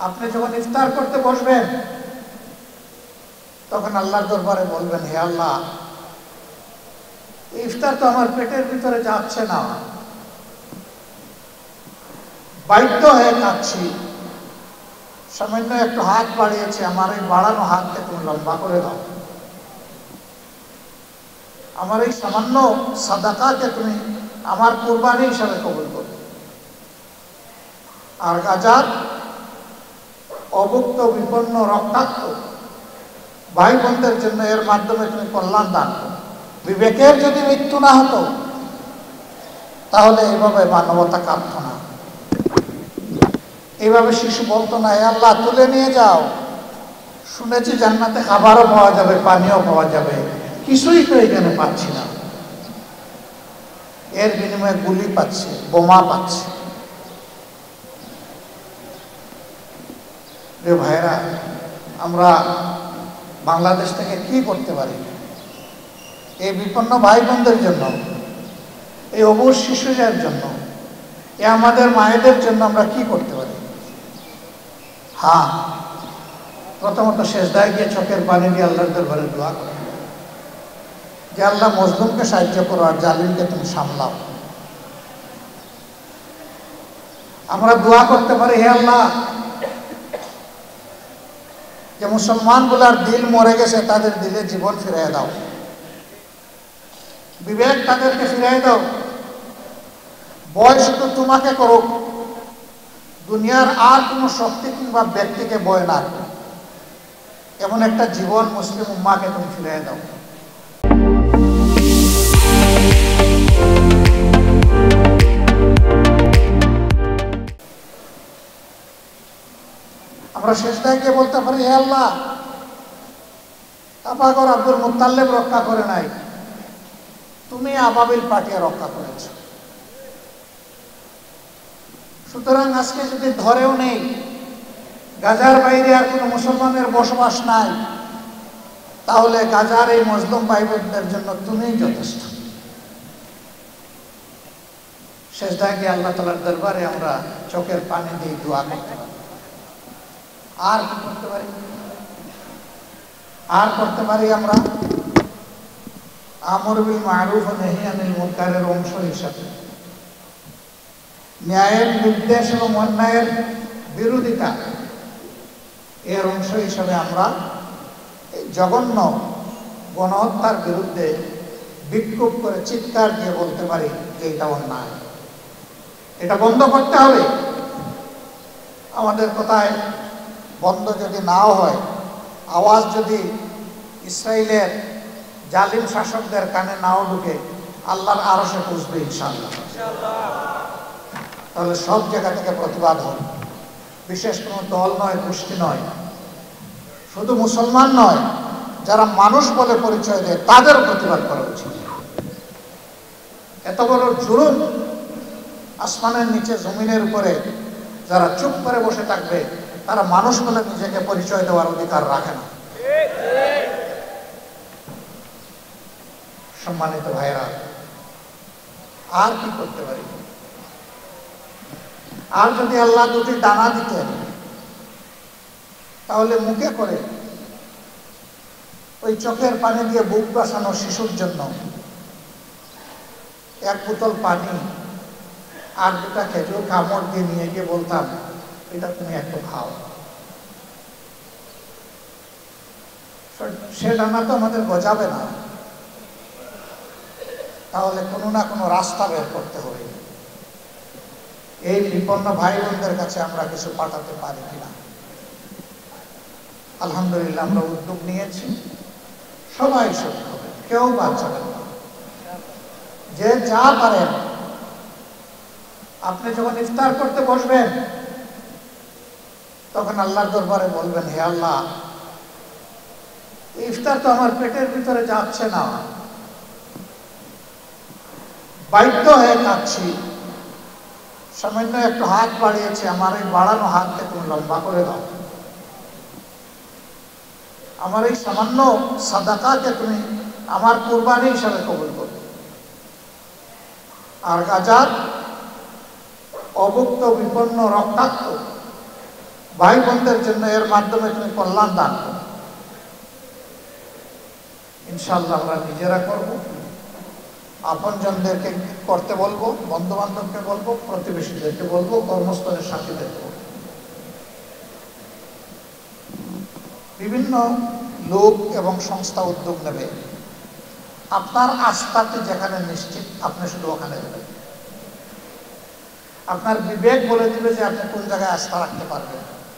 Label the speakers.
Speaker 1: আপনি যখন ইফতার করতে বসবেন তখন আল্লাহর দরবারে বলবেন, হে আল্লাহ, ইফতার তো আমার পেটের ভিতরে যাচ্ছে না, বাধ্য হয়ে খাচ্ছি, সামান্য একটু হাত বাড়িয়েছি, আমার এই বাড়ানো হাতকে তুমি লম্বা করে দাও, আমার এই সামান্য সাদাকাকে তুমি আমার কুরবানি হিসাবে কবুল করো। আর গাজার অভুক্ত বিপন্ন রক্তাক্ত ভাই বোনদের জন্য এর মাধ্যমে তুমি কল্যাণ দান করো। বিবেকের যদি মৃত্যু না হতো তাহলে এইভাবে মানবতা কাঁদত না, এইভাবে শিশু বলতো না, হে আল্লাহ তুলে নিয়ে যাও, শুনেছি জান্নাতে খাবারও পাওয়া যাবে, পানিও পাওয়া যাবে, কিছুই তো এখানে পাচ্ছি না, এর বিনিময়ে গুলি পাচ্ছে, বোমা পাচ্ছে। রে ভাইরা, আমরা বাংলাদেশ থেকে কি করতে পারি এই বিপন্ন ভাই বোনদের জন্য, এই অবুঝ শিশুদের জন্য, আমাদের মায়েদের জন্য আমরা কি করতে পারি? হ্যাঁ, প্রথমত সেজদায় গিয়ে চোখের পানি দিয়ে আল্লাহর দরবারে দোয়া করো যে আল্লাহ মজলুমকে সাহায্য করো আর জালিমকে তুমি সামলাও। আমরা দোয়া করতে পারি, হে আল্লাহ, যে মুসলমানগুলার দিল মরে গেছে তাদের দিলে জীবন ফিরিয়ে দাও, বিবেক তাদেরকে ফিরিয়ে দাও, ভয় শুধু তোমাকে করো, দুনিয়ার আর কোনো শক্তি কিংবা ব্যক্তিকে ভয় না করো, এমন একটা জীবন মুসলিম উম্মাকে তুমি ফিরিয়ে দাও। আমরা শেষদায় গিয়ে বলতে পারি, হে আল্লাহ, আপাগর আব্দুল মুত্তালিব রক্ষা করে নাই, তুমি আবাবিল পাঠিয়ে রক্ষা করেছ, সুতরাং আজকে যদি ধরেও নেই, গাজার বাইরে আর কোনো মুসলমানের বসবাস নাই, তাহলে গাজার এই মজলুম ভাই বোনদের জন্য তুমিই যথেষ্ট। শেষদায় গিয়ে আল্লাহ তাআলার দরবারে আমরা চোখের পানি দিয়ে দোয়া করতে পারি। আর কি করতে পারি? আর করতে পারি আমরা আমর বিল মারুফ ও নাহি আনিল মুনকারের অংশ হিসাবে, ন্যায়ের নির্দেশ এবং অন্যায়ের বিরোধিতা এর অংশ হিসাবে আমরা এই জঘন্য গণহত্যার বিরুদ্ধে বিক্ষোভ করে চিৎকার দিয়ে বলতে পারি যে এটা অন্যায়, এটা বন্ধ করতে হবে। আমাদের কথায় বন্ধ যদি নাও হয়, আওয়াজ যদি ইসরায়েলের জালিম শাসকদের কানে নাও ঢুকে, আল্লাহর আরশে পৌঁছবে ইনশাআল্লাহ। তাহলে সব জায়গা থেকে প্রতিবাদ হবে, বিশেষ কোনো দল নয়, গোষ্ঠী নয়, শুধু মুসলমান নয়, যারা মানুষ বলে পরিচয় দেয় তাদের প্রতিবাদ করা উচিত। এত বড় জুলুম, আসমানের নিচে জমিনের উপরে যারা চুপ করে বসে থাকবে, তারা মানুষ বলে নিজেকে পরিচয় দেওয়ার অধিকার রাখে না। সম্মানিত ভাইরা, আর কি করতে পারি? আর যদি আল্লাহ দুটি দানা দিতেন, তাহলে মুখে করে ওই চোখের পানি দিয়ে বুক বাসানো শিশুর জন্য এক বোতল পানি আর দুটা খেজুর কামড় দিয়ে নিয়ে গিয়ে বলতাম, এটা তুমি একটু খাও, সে দানা তো আমাদের গজাবে না, তাহলে কোনো না কোনো রাস্তা বের করতে হবে। এই বিপন্ন ভাই বোনদের কাছে আমরা কিছু পাঠাতে পারি কিনা? আলহামদুলিল্লাহ, আমরা উদ্যোগ নিয়েছি, সবাই শরীক হবে, কেউ বাদ যাবে না, যে যা পারেন। আপনি যখন ইফতার করতে বসবেন তখন আল্লাহর দরবারে বলবেন, হে আল্লাহ, ইফতার তো আমার পেটের ভিতরে যাচ্ছে না, বাধ্য হয়ে খাচ্ছি, সামান্য একটু হাত বাড়িয়েছি, আমার এই বাড়ানো হাতকে তুমি লম্বা করে দাও, আমার এই সামান্য সাদাকাকে তুমি আমার কুরবানি হিসাবে কবুল করো। আর গাজার অভুক্ত বিপন্ন রক্তাক্ত ভাই বোনদের জন্য এর মাধ্যমে তুমি কল্যাণ দান করো। ইনশাআল্লাহ আমরা নিজেরা করব, আপনজনদেরকে করতে বলবো, বন্ধু বান্ধবকে বলবো, প্রতিবেশীদেরকে বলবো, কর্মস্থলের সাথীদেরকে বলবো। বিভিন্ন লোক এবং সংস্থা উদ্যোগ নেবে। আপনার আস্থাতে যেখানে নিশ্চিত আপনি শুধু ওখানে দেবেন। আপনার বিবেক বলে দিবে যে আপনি কোন জায়গায় আস্থা রাখতে পারবেন।